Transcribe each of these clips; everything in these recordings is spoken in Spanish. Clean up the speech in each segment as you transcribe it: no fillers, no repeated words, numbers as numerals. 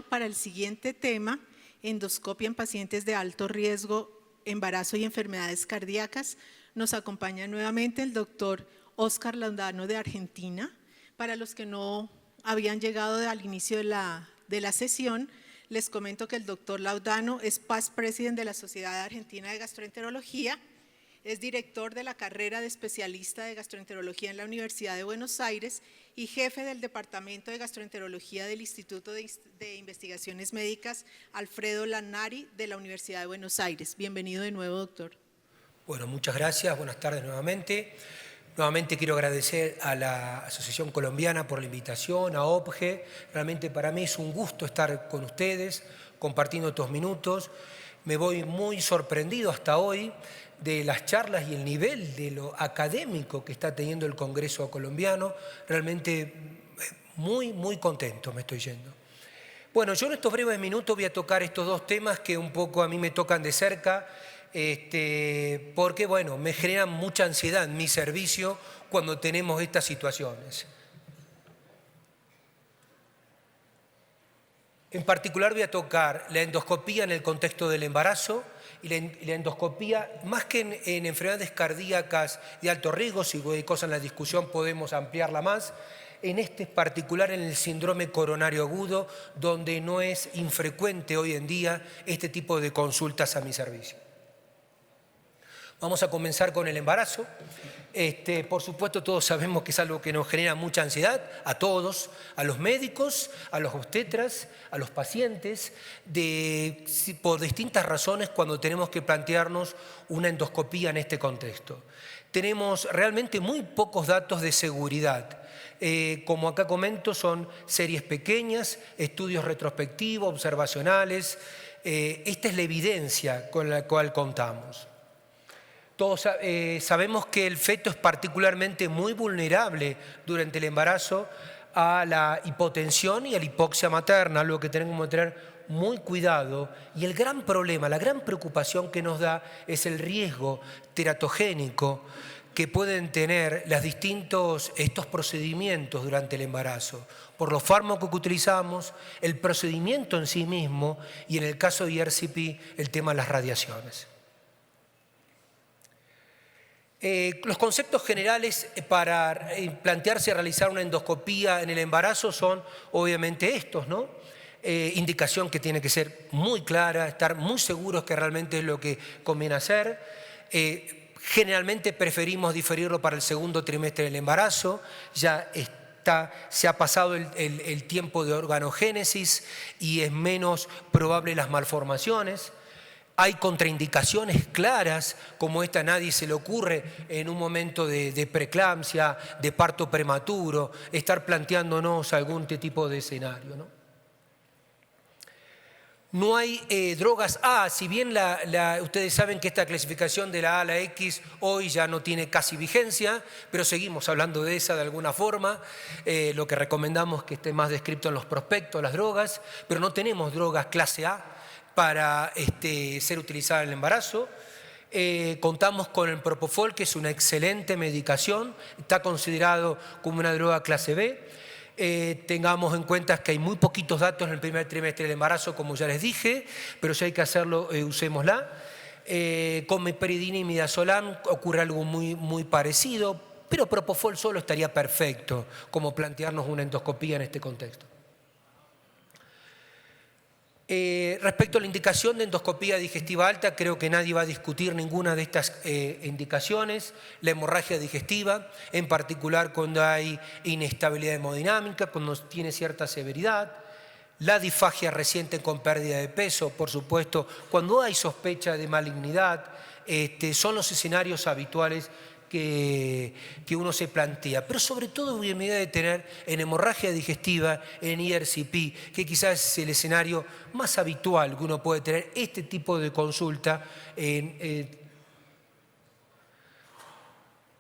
para el siguiente tema, endoscopia en pacientes de alto riesgo, embarazo y enfermedades cardíacas. Nos acompaña nuevamente el doctor Óscar Laudano de Argentina. Para los que no habían llegado al inicio de la sesión, les comento que el doctor Laudano es past president de la Sociedad Argentina de Gastroenterología, es director de la carrera de especialista de gastroenterología en la Universidad de Buenos Aires y jefe del Departamento de Gastroenterología del Instituto de Investigaciones Médicas Alfredo Lanari de la Universidad de Buenos Aires. Bienvenido de nuevo, doctor. Bueno, muchas gracias. Buenas tardes nuevamente. Nuevamente quiero agradecer a la Asociación Colombiana por la invitación, a OPGE. Realmente para mí es un gusto estar con ustedes, compartiendo estos minutos. Me voy muy sorprendido hasta hoy de las charlas y el nivel de lo académico que está teniendo el Congreso colombiano. Realmente muy contento me estoy yendo. Bueno, yo en estos breves minutos voy a tocar estos dos temas que un poco a mí me tocan de cerca, porque bueno, me generan mucha ansiedad en mi servicio cuando tenemos estas situaciones. En particular voy a tocar la endoscopía en el contexto del embarazo y la endoscopía, más que en enfermedades cardíacas de alto riesgo, si hay cosas en la discusión podemos ampliarla más, en particular en el síndrome coronario agudo, donde no es infrecuente hoy en día este tipo de consultas a mi servicio. Vamos a comenzar con el embarazo. Por supuesto, todos sabemos que es algo que nos genera mucha ansiedad a todos, a los médicos, a los obstetras, a los pacientes, por distintas razones cuando tenemos que plantearnos una endoscopía en este contexto. Tenemos realmente muy pocos datos de seguridad. Como acá comento, son series pequeñas, estudios retrospectivos, observacionales. Esta es la evidencia con la cual contamos. Todos sabemos que el feto es particularmente muy vulnerable durante el embarazo a la hipotensión y a la hipoxia materna, algo que tenemos que tener muy cuidado. Y el gran problema, la gran preocupación que nos da es el riesgo teratogénico que pueden tener estos procedimientos durante el embarazo, por los fármacos que utilizamos, el procedimiento en sí mismo y en el caso de ERCP, el tema de las radiaciones. Los conceptos generales para plantearse realizar una endoscopía en el embarazo son obviamente estos, ¿no? Indicación que tiene que ser muy clara, estar muy seguros que realmente es lo que conviene hacer. Generalmente preferimos diferirlo para el segundo trimestre del embarazo, ya se ha pasado el tiempo de organogénesis y es menos probable las malformaciones. Hay contraindicaciones claras, como esta a nadie se le ocurre en un momento de preeclampsia, de parto prematuro, estar planteándonos algún tipo de escenario, ¿no? No hay drogas A, si bien ustedes saben que esta clasificación de la A a la X hoy ya no tiene casi vigencia, pero seguimos hablando de esa de alguna forma. Lo que recomendamos es que esté más descrito en los prospectos, las drogas, pero no tenemos drogas clase A para ser utilizada en el embarazo. Contamos con el Propofol, que es una excelente medicación, está considerado como una droga clase B. Tengamos en cuenta que hay muy poquitos datos en el primer trimestre del embarazo, como ya les dije, pero si hay que hacerlo, usémosla. Con meperidina y midazolam ocurre algo muy parecido, pero Propofol solo estaría perfecto como plantearnos una endoscopía en este contexto. Respecto a la indicación de endoscopía digestiva alta, creo que nadie va a discutir ninguna de estas indicaciones. La hemorragia digestiva, en particular cuando hay inestabilidad hemodinámica, cuando tiene cierta severidad. La disfagia reciente con pérdida de peso, por supuesto, cuando hay sospecha de malignidad, son los escenarios habituales que uno se plantea, pero sobre todo en medida de tener en hemorragia digestiva, en ERCP, que quizás es el escenario más habitual que uno puede tener este tipo de consulta.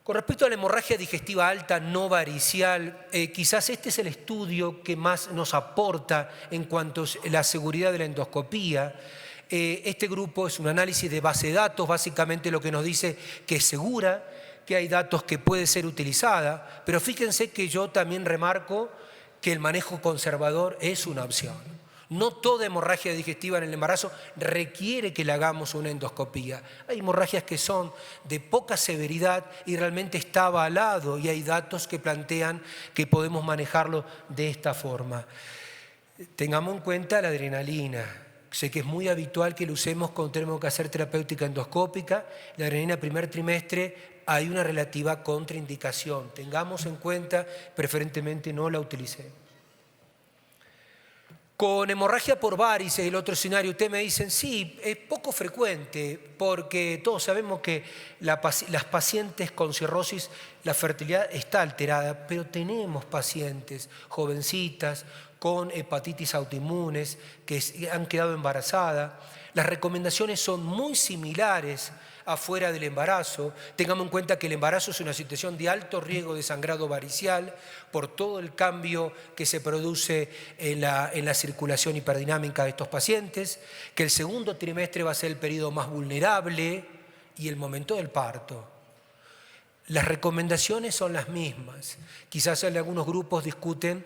Con respecto a la hemorragia digestiva alta no varicial, quizás este es el estudio que más nos aporta en cuanto a la seguridad de la endoscopía. Este grupo es un análisis de base de datos, básicamente lo que nos dice que es segura, que hay datos que puede ser utilizada, pero fíjense que yo también remarco que el manejo conservador es una opción. No toda hemorragia digestiva en el embarazo requiere que le hagamos una endoscopía. Hay hemorragias que son de poca severidad y realmente está avalado, y hay datos que plantean que podemos manejarlo de esta forma. Tengamos en cuenta la adrenalina. Sé que es muy habitual que lo usemos cuando tenemos que hacer terapéutica endoscópica. La adrenalina primer trimestre hay una relativa contraindicación. Tengamos en cuenta, preferentemente no la utilicemos. Con hemorragia por varices, el otro escenario, ustedes me dicen, sí, es poco frecuente, porque todos sabemos que las pacientes con cirrosis, la fertilidad está alterada, pero tenemos pacientes jovencitas con hepatitis autoinmunes que han quedado embarazadas. Las recomendaciones son muy similares afuera del embarazo. Tengamos en cuenta que el embarazo es una situación de alto riesgo de sangrado varicial por todo el cambio que se produce en la circulación hiperdinámica de estos pacientes, que el segundo trimestre va a ser el periodo más vulnerable y el momento del parto. Las recomendaciones son las mismas. Quizás en algunos grupos discuten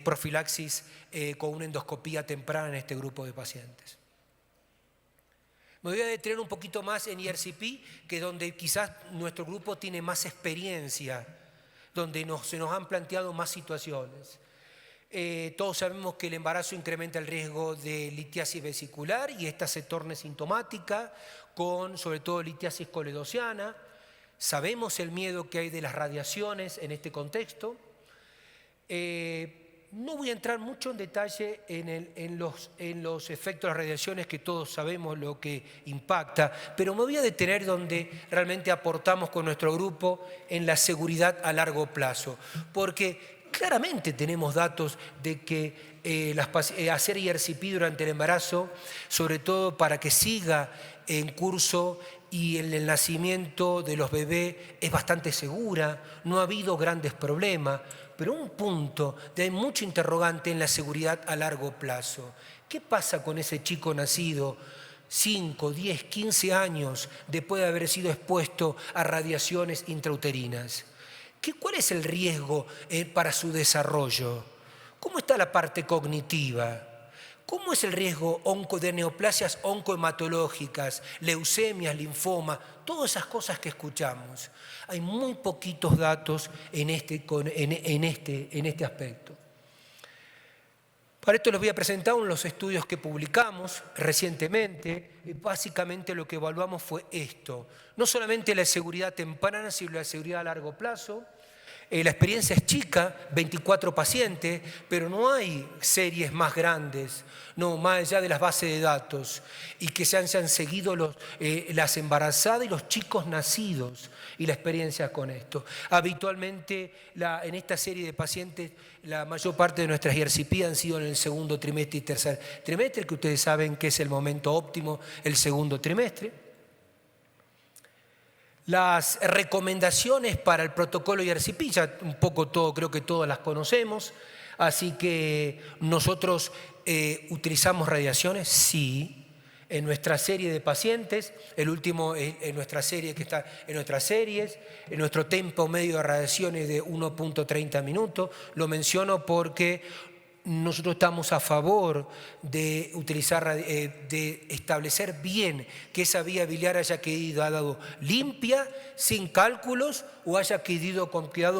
profilaxis con una endoscopía temprana en este grupo de pacientes. Me voy a detener un poquito más en ERCP, que donde quizás nuestro grupo tiene más experiencia, donde se nos han planteado más situaciones. Todos sabemos que el embarazo incrementa el riesgo de litiasis vesicular y esta se torna sintomática, con sobre todo litiasis coledociana. Sabemos el miedo que hay de las radiaciones en este contexto. No voy a entrar mucho en detalle en los efectos de las radiaciones, que todos sabemos lo que impacta, pero me voy a detener donde realmente aportamos con nuestro grupo en la seguridad a largo plazo, porque claramente tenemos datos de que hacer ERCP durante el embarazo, sobre todo para que siga en curso y en el nacimiento de los bebés, es bastante segura, no ha habido grandes problemas. Pero un punto de hay mucho interrogante en la seguridad a largo plazo. ¿Qué pasa con ese chico nacido 5, 10, 15 años después de haber sido expuesto a radiaciones intrauterinas? ¿Cuál es el riesgo para su desarrollo? ¿Cómo está la parte cognitiva? ¿Cómo es el riesgo de neoplasias oncohematológicas, leucemias, linfoma? Todas esas cosas que escuchamos. Hay muy poquitos datos en este aspecto. Para esto les voy a presentar los estudios que publicamos recientemente. Básicamente lo que evaluamos fue esto. No solamente la seguridad temprana, sino la seguridad a largo plazo. La experiencia es chica, 24 pacientes, pero no hay series más grandes, no, más allá de las bases de datos, y que se han seguido las embarazadas y los chicos nacidos, y la experiencia con esto. Habitualmente en esta serie de pacientes, la mayor parte de nuestras ERCP han sido en el segundo trimestre y tercer trimestre, que ustedes saben que es el momento óptimo, el segundo trimestre. Las recomendaciones para el protocolo ERCP, ya un poco todo, creo que todas las conocemos, así que nosotros utilizamos radiaciones, sí, en nuestra serie de pacientes, el último en nuestra serie que está en nuestras series, en nuestro tiempo medio de radiaciones de 1.30 minutos, lo menciono porque nosotros estamos a favor de utilizar, de establecer bien que esa vía biliar haya quedado limpia, sin cálculos, o haya quedado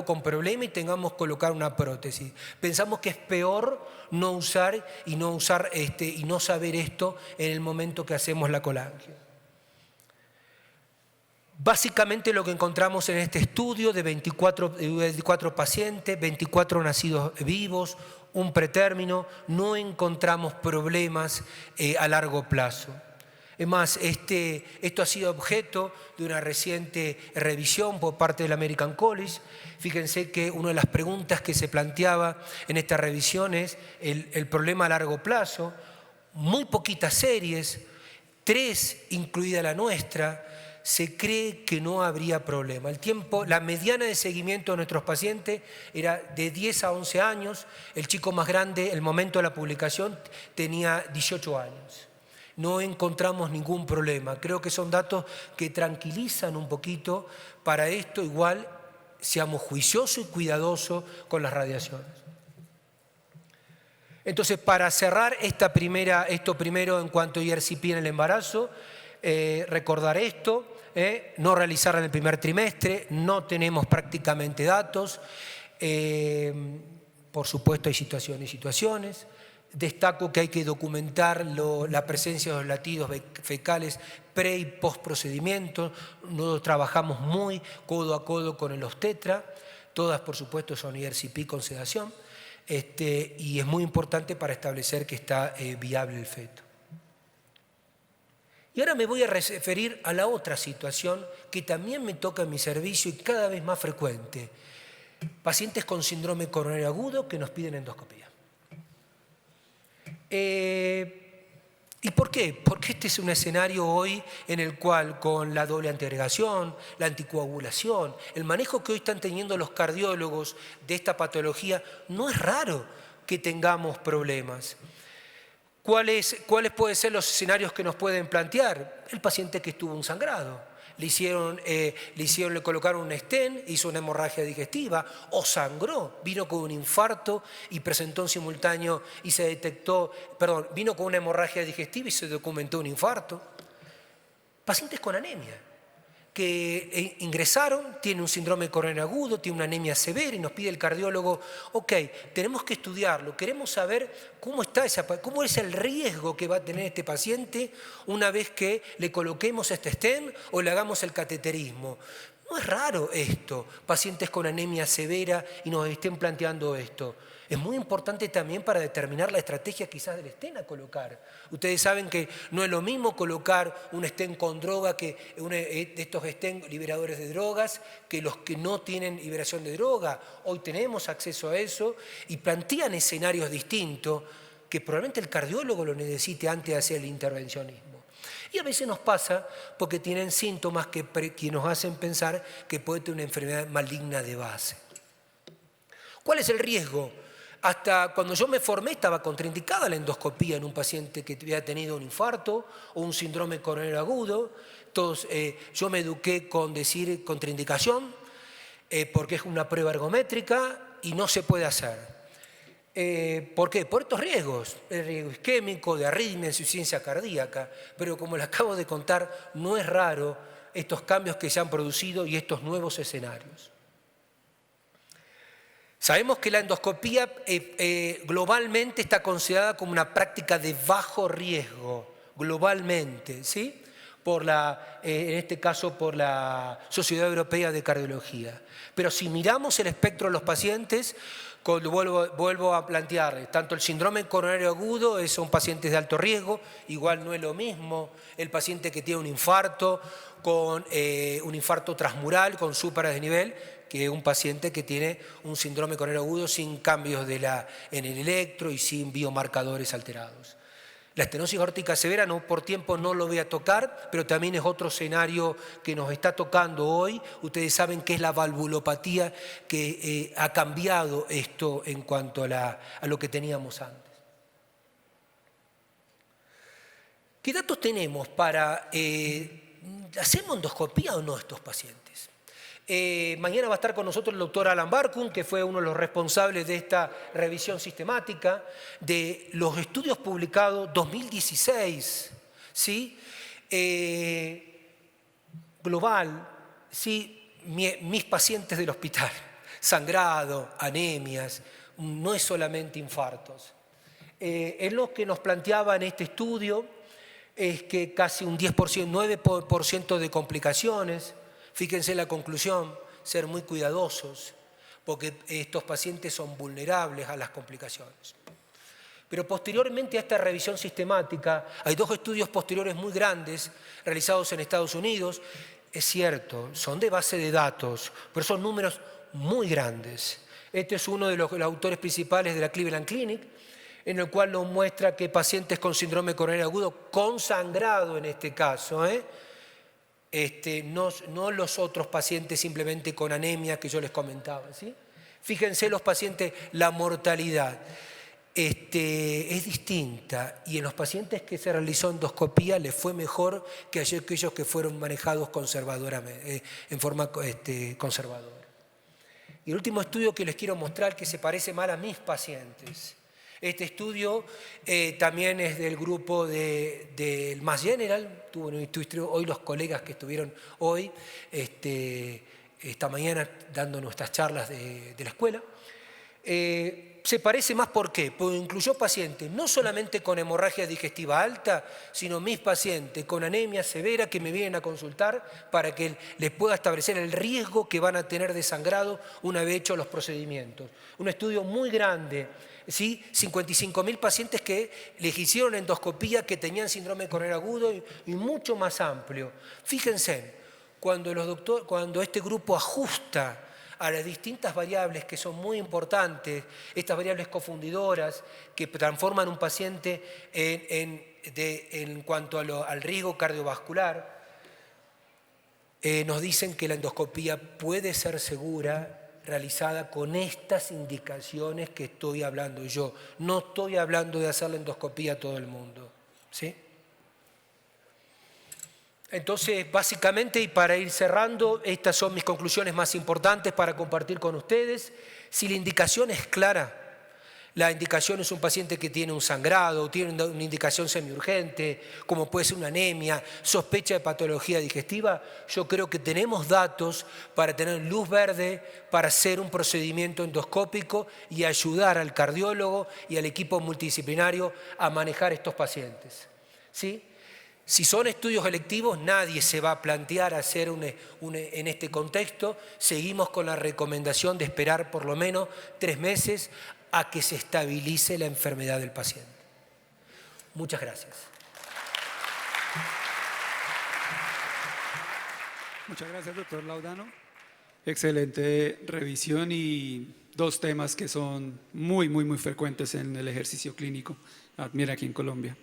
con problema y tengamos que colocar una prótesis. Pensamos que es peor no usar y no saber esto en el momento que hacemos la colangio. Básicamente lo que encontramos en este estudio de 24 pacientes, 24 nacidos vivos, un pretérmino, no encontramos problemas a largo plazo. Es más, esto ha sido objeto de una reciente revisión por parte del American College. Fíjense que una de las preguntas que se planteaba en esta revisión es el problema a largo plazo. Muy poquitas series, 3 incluida la nuestra. Se cree que no habría problema. La mediana de seguimiento de nuestros pacientes era de 10 a 11 años. El chico más grande, el momento de la publicación, tenía 18 años. No encontramos ningún problema. Creo que son datos que tranquilizan un poquito. Para esto igual seamos juiciosos y cuidadosos con las radiaciones. Entonces, para cerrar esto primero en cuanto a IRCP en el embarazo, recordar esto, no realizarla en el primer trimestre, no tenemos prácticamente datos, por supuesto hay situaciones y situaciones. Destaco que hay que documentar la presencia de los latidos fecales pre y post procedimiento. Nosotros trabajamos muy codo a codo con el obstetra, todas por supuesto son IRCP con sedación, y es muy importante para establecer que está viable el feto. Y ahora me voy a referir a la otra situación que también me toca en mi servicio y cada vez más frecuente. Pacientes con síndrome coronario agudo que nos piden endoscopía. ¿Y por qué? Porque este es un escenario hoy en el cual con la doble antiagregación, la anticoagulación, el manejo que hoy están teniendo los cardiólogos de esta patología, no es raro que tengamos problemas. ¿Cuáles pueden ser los escenarios que nos pueden plantear? El paciente que estuvo un sangrado. Le colocaron un stent, hizo una hemorragia digestiva o sangró, vino con un infarto y presentó en simultáneo y se detectó, vino con una hemorragia digestiva y se documentó un infarto. Pacientes con anemia que ingresaron, tiene un síndrome coronario agudo, tiene una anemia severa y nos pide el cardiólogo, ok, tenemos que estudiarlo, queremos saber cómo es el riesgo que va a tener este paciente una vez que le coloquemos este stent o le hagamos el cateterismo. No es raro esto, pacientes con anemia severa y nos estén planteando esto. Es muy importante también para determinar la estrategia quizás del stent a colocar. Ustedes saben que no es lo mismo colocar un stent con droga que de estos stent liberadores de drogas que los que no tienen liberación de droga. Hoy tenemos acceso a eso y plantean escenarios distintos que probablemente el cardiólogo lo necesite antes de hacer el intervencionismo. Y a veces nos pasa porque tienen síntomas que nos hacen pensar que puede tener una enfermedad maligna de base. ¿Cuál es el riesgo? Hasta cuando yo me formé estaba contraindicada la endoscopía en un paciente que había tenido un infarto o un síndrome coronario agudo. Entonces, yo me eduqué con decir contraindicación porque es una prueba ergométrica y no se puede hacer. ¿Por qué? Por estos riesgos, el riesgo isquémico, de arritmia, insuficiencia cardíaca, pero como les acabo de contar, no es raro estos cambios que se han producido y estos nuevos escenarios. Sabemos que la endoscopía globalmente está considerada como una práctica de bajo riesgo, globalmente, ¿sí? En este caso por la Sociedad Europea de Cardiología. Pero si miramos el espectro de los pacientes, vuelvo a plantearles, tanto el síndrome coronario agudo son pacientes de alto riesgo, igual no es lo mismo el paciente que tiene un infarto con un infarto transmural con supradesnivel que un paciente que tiene un síndrome coronario agudo sin cambios en el electro y sin biomarcadores alterados. La estenosis aórtica severa por tiempo no lo voy a tocar, pero también es otro escenario que nos está tocando hoy. Ustedes saben que es la valvulopatía que ha cambiado esto en cuanto a lo que teníamos antes. ¿Qué datos tenemos para... ¿hacemos endoscopía o no estos pacientes? Mañana va a estar con nosotros el doctor Alan Barkun, que fue uno de los responsables de esta revisión sistemática de los estudios publicados 2016, ¿sí? Global, ¿sí? Mis pacientes del hospital, sangrado, anemias, no es solamente infartos. Es lo que nos planteaba en este estudio, es que casi un 10%, 9% de complicaciones. Fíjense la conclusión, ser muy cuidadosos, porque estos pacientes son vulnerables a las complicaciones. Pero posteriormente a esta revisión sistemática, hay 2 estudios posteriores muy grandes realizados en Estados Unidos. Es cierto, son de base de datos, pero son números muy grandes. Este es uno de los autores principales de la Cleveland Clinic, en el cual nos muestra que pacientes con síndrome coronario agudo, con sangrado en este caso, no los otros pacientes simplemente con anemia que yo les comentaba, ¿sí? Fíjense los pacientes, la mortalidad es distinta y en los pacientes que se realizó endoscopía les fue mejor que aquellos que fueron manejados conservadoramente, en forma conservadora. Y el último estudio que les quiero mostrar que se parece mal a mis pacientes Este estudio también es del grupo del Mass General, hoy los colegas que estuvieron hoy, esta mañana dando nuestras charlas de la escuela. Se parece más, ¿por qué? Porque incluyó pacientes no solamente con hemorragia digestiva alta, sino mis pacientes con anemia severa que me vienen a consultar para que les pueda establecer el riesgo que van a tener de sangrado una vez hechos los procedimientos. Un estudio muy grande, ¿sí? 55.000 pacientes que les hicieron endoscopía que tenían síndrome coronariano agudo y mucho más amplio. Fíjense, cuando este grupo ajusta a las distintas variables que son muy importantes, estas variables confundidoras que transforman un paciente en cuanto al riesgo cardiovascular, nos dicen que la endoscopía puede ser segura realizada con estas indicaciones que estoy hablando yo. No estoy hablando de hacer la endoscopía a todo el mundo, ¿sí? Entonces, básicamente, y para ir cerrando, estas son mis conclusiones más importantes para compartir con ustedes. Si la indicación es clara, la indicación es un paciente que tiene un sangrado, tiene una indicación semiurgente, como puede ser una anemia, sospecha de patología digestiva, yo creo que tenemos datos para tener luz verde para hacer un procedimiento endoscópico y ayudar al cardiólogo y al equipo multidisciplinario a manejar estos pacientes, ¿sí? Si son estudios electivos, nadie se va a plantear hacer en este contexto. Seguimos con la recomendación de esperar por lo menos 3 meses a que se estabilice la enfermedad del paciente. Muchas gracias. Muchas gracias, doctor Laudano. Excelente revisión y 2 temas que son muy frecuentes en el ejercicio clínico, mira, aquí en Colombia.